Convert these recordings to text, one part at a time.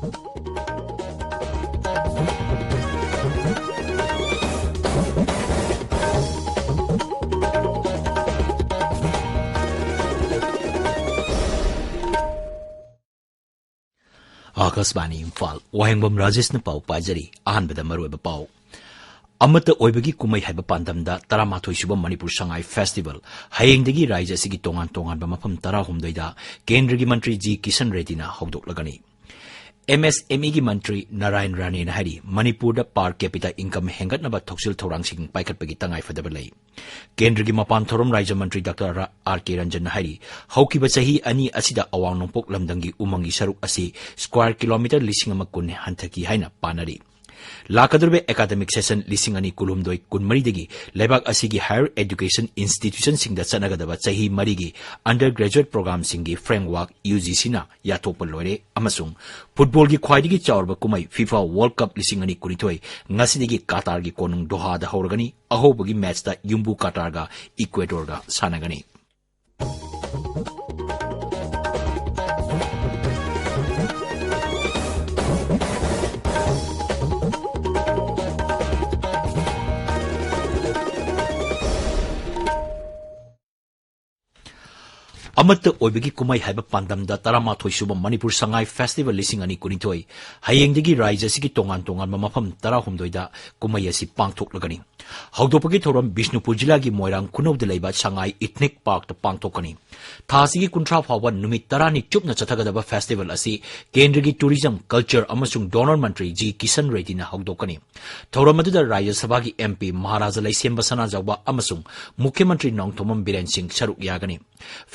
आकाशवाणी इम्फाल वाहेंगबम राजेश न पाव पाजरी अहनबदा मरोइबा पाव अमत ओइबगी कुमै हाइब पांदमदा 13 सुब मणिपुर संगाई फेस्टिवल हयेंगदगी राज्य सिगी तोंगान तोंगान मफम 13 दा केंद्र मंत्री जी किशन रेड्डी ना हौदोकलगनी MSME की मंत्री नारायण राणे ने हरी मणिपुर पार कैपिटा इनकम हेंगतनब थौसिल थौरांगसिंग पाइखटपगी तंगाई फदब लई केंद्र की मपान थोरम राज्य मंत्री डॉक्टर R.K. रंजन हरी हौकिब सही अनि असिदा अवांग नोंपोक लमदंगी उमंगी सरुक असी स्क्वायर किलोमीटर 1,000 हंथकी हाइना पानरी लाकदुरबे एकाडेमिक सेशन 2022 कुनमरीदगी लेबाक असिगी हायर एजुकेशन इंस्टीट्यूशन सिंगदा चनगदबा चही मरीगी अंडर ग्रेजुएट प्रोग्राम सिंगी फ्रेमवर्क UGC ना याथोप लोरे अमसुंग फुटबॉल की ख्वाइदगी चावरबा कुमै FIFA वर्ल्ड कप 2022 ngasiदगी कतार की कोनुंग दोहा दा हौरगनी अहोबगी मैच दा युम्बु कतारगा इक्वेडोरगा सानगनी अमत ओइबगी कुमै हाइब पांदमदा 13 सुब मणिपुर संगाई फेस्टिवल 2022 हयेंगदगी राज्य सिगी तोंगान तोंगान मफम 13 दा कुमै असि पांगथोकलगनी हौदोपगी थोरम बिष्णुपुर जिला की मोइरांग खुनौद लेबा संगाई इथनिक पार्क ता पांगथोकनी थासिगी 30 फाव नुमित 10 चुपना चथगदबा फेस्टिवल असि केंद्र की टूरिज्म कल्चर अमसुंग डोनर मंत्री जी किशन रेड्डी ना हौदोकनी थोरम अदुदा राज्य सभा की MP महाराजा लैसेंब सनाजौबा अमसुंग मुख्यमंत्री नोंगथोमम बिरेन सिंह सरुक यागनी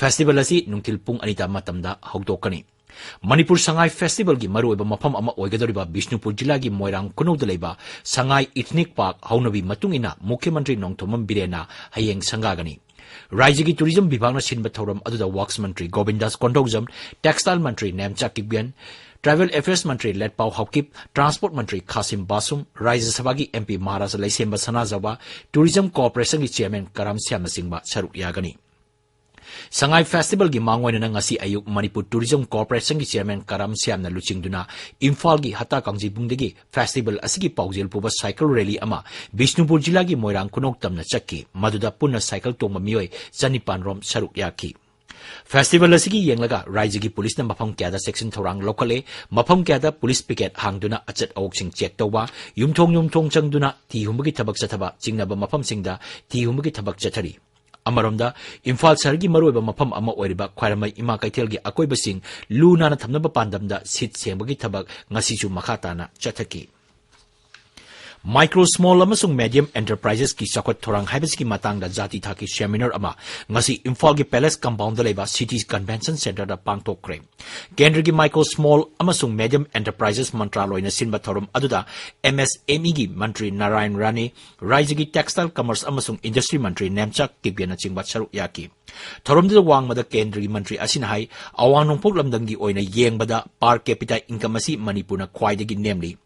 फेस्टिवल असि नुंथिल पुंग अनिता मतमदा हौदोकनी मणिपुर संगाई फेस्टिवल की मरुइबा मफम अमा ओइगदरिबा बिष्णुपुर जिला की मोइरांग खुनौद लेबा संगाई इथनिक पार्क हौनबी मतुंगिना मुख्यमंत्री नोंगथोमम बिरेना हयेंग संगागनी राज्य की टूरिज्म विभाग न सिनबा थौरम अदुदा वर्क्स मंत्री गोविंदास कोंडोगजम टेक्सटाइल मंत्री नेमचा किबियन ट्रैवल अफेयर्स मंत्री लेटपाउ हौकिप ट्रांसपोर्ट मंत्री खासिम बासुम राज्य सभा की MP महाराजा लैसेंब सनाजौबा टूरिज्म कॉर्पोरेशन की चेयरमैन करम श्यामसिंह सरुक यागनी संगाई फेस्टिवल की मांगोइना ngasi ayuk Manipur tourism corporation की चेयरमैन करम श्यामना लुचिंगदुना इम्फाल की हत्ता कांगजीबुंगदगी फेस्टिवल असगी पाउजेल पुबा साइकिल रैली अमा बिष्णुपुर जिला की मोइरांग खुनौक तमना चक्की मदुदा पुनः साइकिल तोंबा मियोय 2,900 रोम सरुक याकी फेस्टिवल असगी येंगलगा राज्य की पुलिस ने मफम क्यादा सेक्शन थोरांग लोकले मफम क्यादा पुलिस पिकेट हांगदुना अचत अवोक्सिंग चेक तौबा युमथोंग चंगदुना थीहुमगी थबक चथबा चिंगनबा मफम सिंगदा थीहुमगी थबक चथरी अमरोमदा इम्फाल शहर की मरुइबा मफम अमा ओइरिबा ख्वाइरमई इमा कैथेल की अकोइबसिंग लूनाना थमनबा पांदमदा सिट सेंबगी थबक ngasichu मखाताना चथकी माइक्रो स्मॉल अमसुंग मीडियम एंटरप्राइजेस की चौखट थोरांग हाइबसकी मातांगदा जाति थाकी सेमिनार अमा ngasi इम्फाल की पैलेस कंपाउंड लेबा सिटी कन्वेंशन सेंटर दा पांगथोकरे केंद्र की माइक्रो स्मॉल अमसुंग मीडियम एंटरप्राइजेस मंत्रालयना सिनबा थोरम अदुदा MSME की मंत्री नारायण राणे राज्य की टेक्सटाइल कमर्स अमसुंग इंडस्ट्री मंत्री नेमचा किबियना चिंबा सरुक याकी थोरमदुदा वांगमदा केंद्र की मंत्री असिना हाई अवांग नोंपोक लमदंगी ओइना येंगबदा पार कैपिटा इनकम असि मणिपुरना ख्वाइदगी नेमली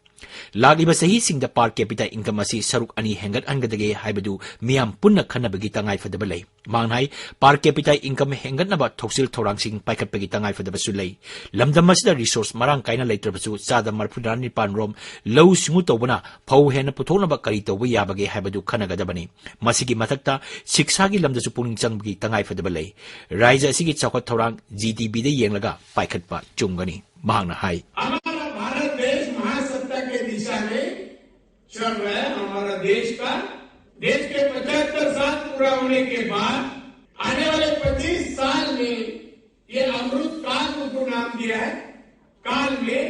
लागिबा सही सिंगदा पार कैपिटा इनकम असि सरुक अनि हेंगत अनगदगे हाइबदु मियाम पुन्ना खन्नबगी तंगाई फदबा लई मांगनाई पार कैपिटा इनकम हेंगतनबा थोक्सिल थोरांगसिंग पाइखटपगी तंगाई फदबसु लई लमदम असिदा रिसोर्स मरांग काइना लेत्रबसु चादा मरफुदा निपान रोम लौ सिंगु तौबना फौ हेन पुथोनबा करी तौबा याबगे हाइबदु खनगदबनी मसिगी मथक्ता शिक्षा की लमदसु पुनिंग चंगबगी तंगाई फदबा लई राज्य असिगी चौखट थोरांग GDP दे येंगलगा पाइखटपा चुंगनी मांगना हाई चल रहा है हमारा देश के 75 साल पूरा होने के बाद आने वाले 25 साल में ये अमृत काल को जो नाम दिया है काल में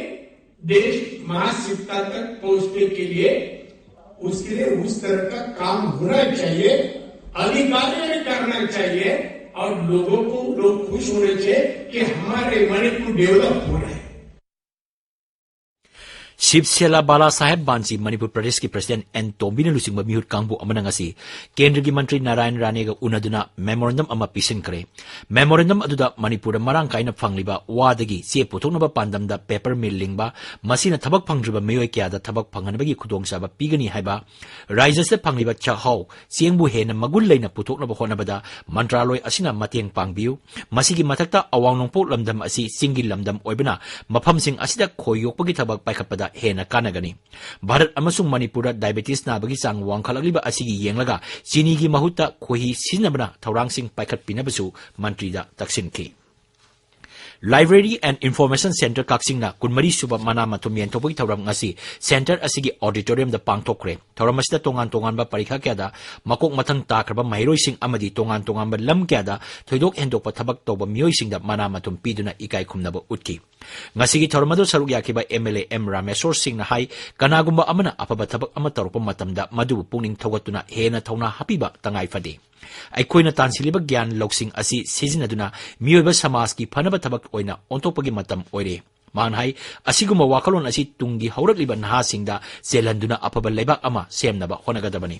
देश महाशिवता तक पहुंचने के लिए उसके लिए उस तरह का काम होना चाहिए अधिकारियों ने करना चाहिए और लोग खुश होने चाहिए कि हमारे मणिपुर डेवलप हो रहे हैं Shiv Sela Bala Saheb Bansi Manipur Pradesh ki President N Tombina lusing mihut kangbu amana ngasi Kendra gi Mantri Narayan Rane ga unaduna memorandum ama pisin kare memorandum aduda Manipur marang kaina phangliba wadagi se puthoknaba pandamda paper mill lingba masina thabak phangriba meyoi kya da thabak phanganbagi khudongsa pigani haiba raija se phangliba chahau siengbu hena magul leina puthoknaba honabada mantraloi asina mateng pangbiu masigi mathakta awang nongpo lamdam asi singi lamdam oibana mafam sing asida khoyokpagi thabak paikhatpada hena kanagani Bharat amasung Manipura diabetes na bagi sang wangkhalagliba asigi yenglaga chini gi mahutta khohi sinabna thaurang sing paikhat pinabasu mantri da taksinki Library and Information Center Kaksing na kunmari suba mana matum yen topogi thauram ngasi center asigi auditorium da pangthokre thauram asida tongan ba parikha kya da makok mathang takraba mahiroi sing amadi tongan ba lam kya da thoidok hendok pa thabak toba mioi sing da mana matum piduna ikai khumnaba utki ngasigi thauramado saruk yakiba MLA M Rameswar Singh na hai kanagumba amana apaba thabak ama tarupa matamda madu pungning thogatuna hena thauna hapiba tangai fade Aikoina tansiliba gyan loksing asi sizinaduna miyoiba samas ki phanaba thabak oina ontopagi matam oire manhai asiguma wakalon asi tungi haurakliba naha singda selanduna apaba lebak ama semnaba honagadabani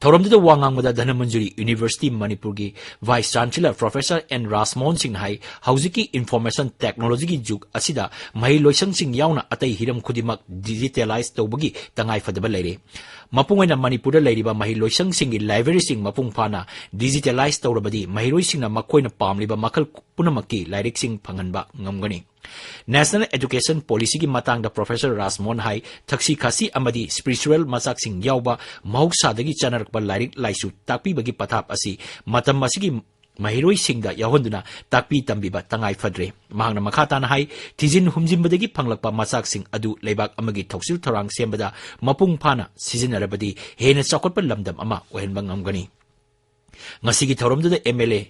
Thoramda Wangangmada Dhanamanjuri University Manipurgi Vice Chancellor Professor N Rasmon Singh hai Hauziki Information Technology ki juk asida mahi loisang sing yauna atai hiram khudimak digitalize tawbagi tangai fadaba leire Mapungaina Manipura leiriba mahi loisang singi library sing mapung phana digitalize tawrabadi mahi loisingna makoina pamliba makal punamaki lirik sing phanganba ngamgani National Education Policy ki matang da Professor Rasmon hai thaksi khasi amadi spiritual masak sing yauba mahuksa dagi chanarakpa lirik laisu takpi bagi pathap asi matam asigi mahiroi singda yahonduna takpi tambiba tangai fadre mahangna makhata na hai tijin humjimbadagi phanglakpa masak sing adu leibak amagi thoksil thorang sembada mapung phana sizinarabadi hena chakotpa lamdam ama ohenba ngamgani ngasigi thoromda MLA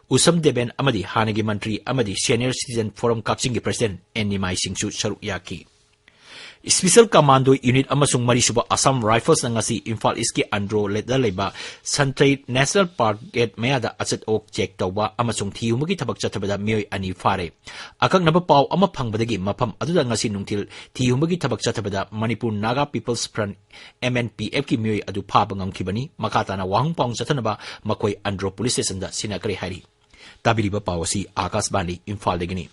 Usam Deben Amadi Hanagi Mantri Amadi Senior Citizen Forum Kaksingi President Nimai Singsu Saruk Yaki Special Commando Unit amasung marisuba Assam Rifles na ngasi Imphal East ki Andro Leda Leba Santay National Park Gate Mayada Asset Ok check tawba amasung thiyumagi thabak chathabada mioi ani fare akak naba paw ama phangbadagi mafam aduda ngasi nungtil thiyumagi thabak chathabada Manipur Naga People's Front MNPF ki mioi adu phaba ngamkhibani makata na Wahengbam chathanaba makoi Andro Police Station da sinakare hari tabiriba pawasi Akashbani Imphal degini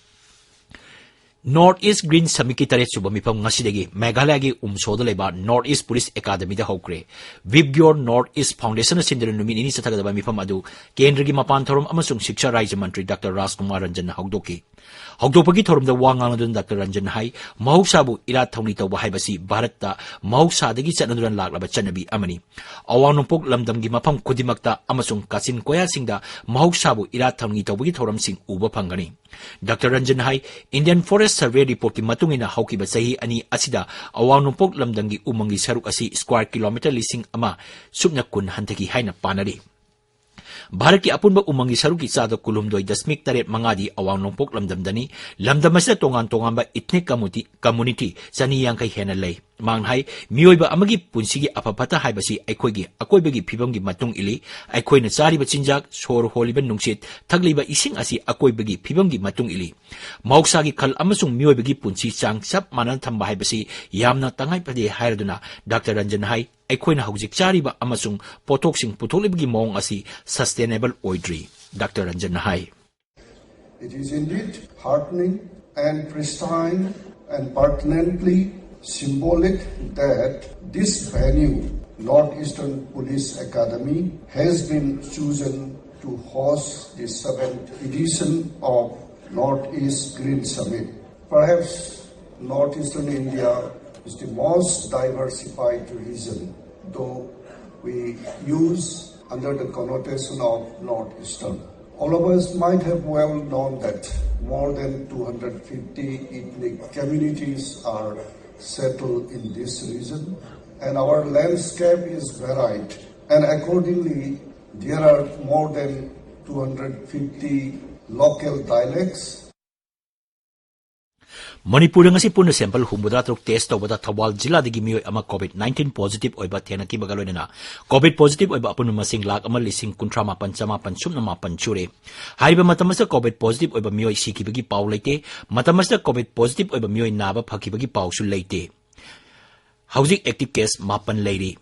North East Green Summit ki taret suba mifam ngasidagi Meghalaya gi umsoda leba North East Police Academy da hokre Vibgyor North East Foundation sindra numini ni satagada mifam adu kendra gi mapan thorom amasung shiksha rajya mantri Dr. Rajkumar Ranjan hokdoki hokdopagi thorom da wangang adun Dr. Ranjan hai mahuksabu ira thongni tawba haibasi Bharatta mahuksa dagi chanaduran laklaba chanabi amani awanopok lamdam gi mafam kudimakta amasung kasin koya singda mahuksabu ira thongni tawbagi thorom sing uba phangani Dr. Ranjan hai Indian Forest Survey report ki matungina haukiba sahi ani asida awanopok lamdangi umangi saruk asi square kilometer lising ama subna kun hantaki haina panari Bharat ki apunba umangi saruki sada kulumdoi dasmik taret mangadi awang nongpok lamdamdani lamdamasda tongan ba ethnic community sani yangkai hena lei manghai mioiba amagi punsigi apapata haibasi aikoigi akoibagi phibamgi matung ili aikoina chariba chinjak sor holiba nungsit thagliba ising asi akoibagi phibamgi matung ili mauksagi khal amasung mioibagi punsi chang sap manan thamba haibasi yamna tangai pade hairaduna Dr. Ranjan hai aikoina haujik chariba amasung potok sing putholibagi mong asi sustainable oidri Dr. Ranjan hai It is indeed heartening and pristine and pertinently symbolic that this venue, Northeastern Police Academy, has been chosen to host the 7th edition of Northeast Green Summit. Perhaps Northeastern India is the most diversified region, though we use under the connotation of Northeastern. All of us might have well known that more than 250 ethnic communities are settled in this region, and our landscape is varied, and accordingly there are more than 250 local dialects. Manipur ngasi puna sample humudra truk test tawada Thawal jila digi mioi ama COVID-19 positive oiba thenaki bagaloina COVID positive oiba apun masing lak ama lising kuntrama panchama pansumna mapan chure haiba matamasa COVID positive oiba mioi sikibagi paw leite matamasa COVID positive oiba mioi naba phakibagi paw su leite Housing active case mapan leiri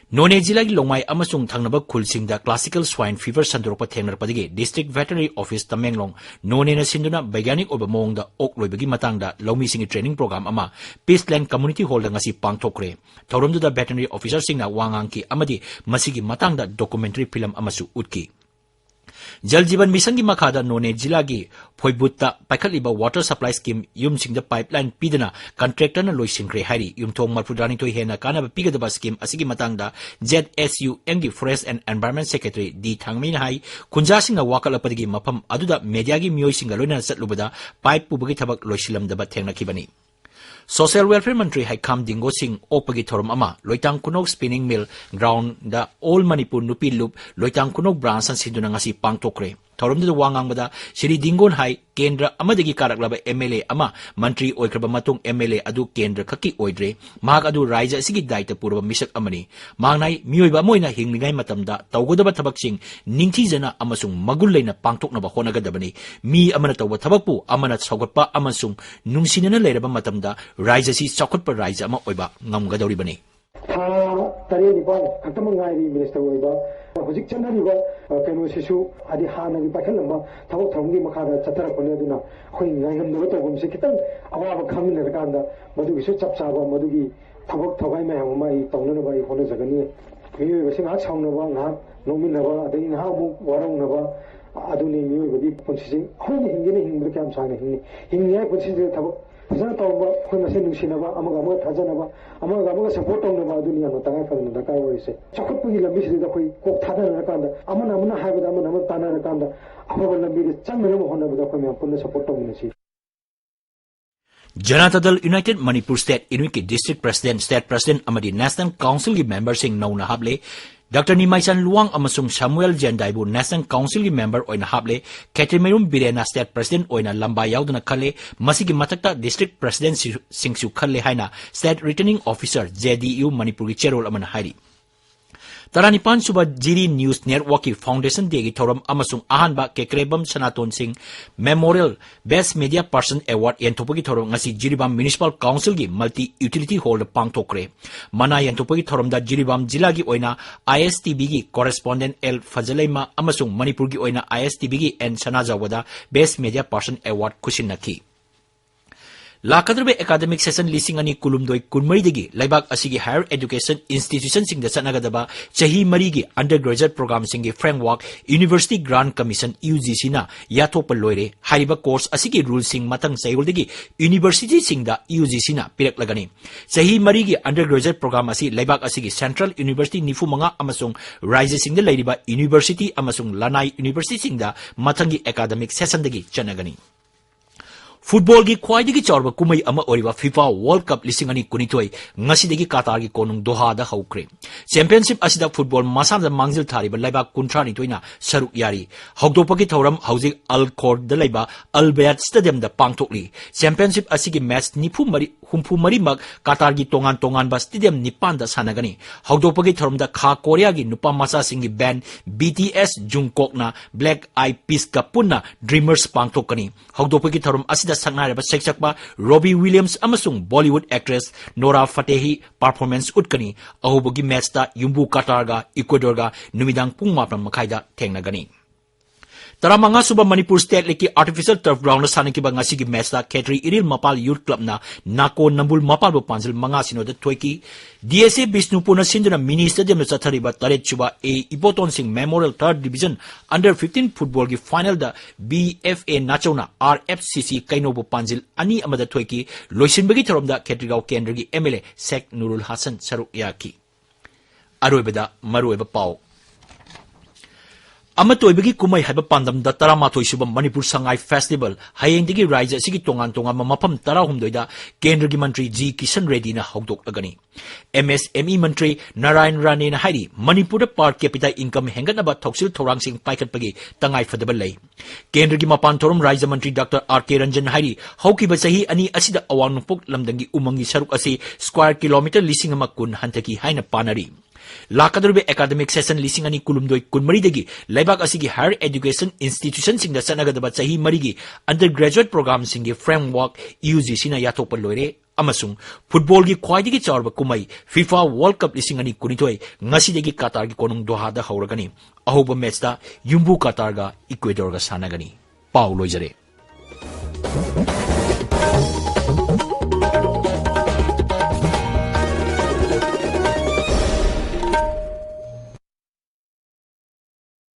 None jilagi longmai amasung thangnaba khulsingda classical swine fever sandoropa thengnarpadigi district veterinary office Tamenglong none na sinduna baigyanik oba mongda ok loibagi matangda lawmi singi training program ama Peaceland community hall da ngasi pangthokre thoromduda veterinary officer singna wangangki amadi masigi matangda documentary film amasu utki Jal Jeevan Mission ki makhada none jila gi phoibutta paikhatliba water supply scheme yumsingda pipeline pidana contractor na loisingkre hari yumthong marpudani toi hena kana pigadaba scheme asigi matangda ZSU MG Forest and Environment Secretary D Thangmin hai kunja singna wakalapadigi mafam aduda media gi mioi singa loina satlubada pipe pubagi thabak loisilamdaba thengnakibani Social Welfare Ministry Haikam Dingo Singh Opagi Thorum Ama, Loitang Kunok Spinning Mill, Ground, the Old Manipur Nupi Loop, Loitang Kunok Brands and Sindunangasi Pangtokre. Thorum the Wangang Bada, Siri Dingon Hai, Kendra Amadigi Karaklaba MLA Ama, Mantri Oikrabamatung MLA Adu Kendra Kaki Oidre, Mag Adu Raja Sigi Daita Purva Misak Amani, Mangnai, Muiba Moina Hingai Matamda, Taugodaba Tabaksing, Ningtizana Amasung, Magulena Pangtok Nabahona Gadabani, Mi Amanata Watabapu, Amanat Sogapa Amasung, Nungsina Leraba Matamda, Raja si Sokotpa Raja Ama Oiba, Namgadoribani. Tari ni ba katamangai ni minister oiba hojik chanari ba kanu sisu adi hana gi pakhalamba thawak thamgi makhada chatara pone aduna khoi ngai ham no to gumse kitang awa ba khamina rakanda madu gi su chap chaba madu gi thawak thagai mai ham mai tongna ba hone jagani mi ba sing ha chhauna ba na nomin na ba adai na mu warang na ba aduni mi ba di ponsi khoi ni hingine hingbre kam sane hingi ponsi de thawak Sana tawba khoi masin nungsinaba amaga thajanaba amaga support tawna dunia no tangai falna da kai oise chakut pugi lambi sida khoi kok thadana rakanda amana haibada amana tana rakanda amaga lambi de chamena mo honna da khoi me punna support tawna si Janata Dal United Manipur State Inuit District President Amadi National Council ki member sing nauna hable Dr. Nimaisan Luang amasung Samuel Jandaibu National Council ki member oina hable Katrimerum Birena State President oina lamba yauduna khale masigi matakta District President Singsu khale haina State Returning Officer JDU Manipur ki cherol amana hairi Taranipan suba Jiri News Network ki Foundation Day ki thoram amasung ahanba Kekrebam Sanaton Singh Memorial Best Media Person Award yanthopagi thoram ngasi Jiribam Municipal Council ki Multi Utility Hall pangthokre mana yanthopagi thoram da Jiribam jila gi oina ISTB ki Correspondent L Fazalaima amasung Manipur gi oina ISTB ki N Sanajawada Best Media Person Award kushinaki Lakadrabe academic session lising ani kulumdoi kunmaridagi laibak asigi higher education institution sing da sanagadaba chahi marigi undergraduate program singi framework university grant commission UGC na yathopa loire hariba course asigi rule sing matang sayoldagi university sing da UGC na pirak lagani chahi marigi undergraduate program asi laibak asigi central university nifumanga amasung rise sing da lairiba university amasung lanai university sing da matangi academic session dagi chanagani Football gi khwaidagi chawba kumai ama oriba FIFA World Cup lising ani kunitoi ngasidagi Qatar gi konung Doha da haukre championship asida football masam mangzil thariba laiba kuntra ni toina saruk yari hogdopagi thoram hauzik Al Khor da laiba Al Bayat Stadium da pangthokli championship asigi match humpu mari mak Qatar gi tongan ba stadium nipan da sanagani hogdopagi thoram da Kha Korea gi nupa masa singi band BTS Jungkook na Black Eyed Peas ka punna Dreamers pangthokani hogdopagi thoram asida Sangnareba Seksakba Robbie Williams amasung Bollywood actress Nora Fatehi performance utkani ahubogi match ta Yumbu Qatar ga Ecuador ga numidang pung mapram makhaida thengnagani Taramanga suba Manipur State leki artificial turf ground na sanaki ba ngasi gi match ta Khetri Iril Mapal Youth Club na Nako Nambul Mapal bo panjil manga sino da toiki DSA Bisnupur na sinduna mini stadium na chathari ba taret chuba A Iboton Singh Memorial 3rd Division under 15 football gi final da BFA Nachona RFCC kaino bo panjil ani amada toiki loisinbagi thorom da Khetrigao Kendra gi MLA Sheikh Nurul Hasan Saruk Yaki Aroibada Maroiba Pau अमतोइबगी कुमाई हाइबा पांदम दा 13 सुब Manipur Sangai festival हयेंदगी राज्य असिगी तोंगान तोंगान मफम 13 दा केंद्र की मंत्री जी किशन रेड्डी ना हौदोकलगनी MSME मंत्री नारायण राणे ना हाइरी मणिपुर पर कैपिटल इनकम हेंगनबा थौसिल थौरांगसिंग पाइखटपगी तंगाई फदबा लई केंद्र की मपान थोरम राज्य मंत्री डॉक्टर RK रंजन हाइरी हौकिबा सही अनि असिदा अवांग नोंपोक लमदंगी उमंगी सरुक असि स्क्वायर किलोमीटर लिसिंग अमा कुन हंतकी हाइना पानरी लाकदुरबे एकेडमिक सेशन लिसिंग अनि कुलुमदोई कुनमरीदगी लेबाक असिगी हायर एजुकेशन इंस्टीट्यूशन सिंगदा सनगदबा सही मरीगी अंडर ग्रेजुएट प्रोग्राम सिंगी फ्रेमवर्क UGC ना याथोप लोइरे अमसुंग फुटबॉल की ख्वाइदगी चारब कुमई FIFA वर्ल्ड कप लिसिंग अनि कुनिथोय ngasiदगी कतार की कोनुंग दोहादा हौरगनी अहोब मैचदा युम्बु कतारगा इक्वेडोरगा सानगनी पाउ लोइजरे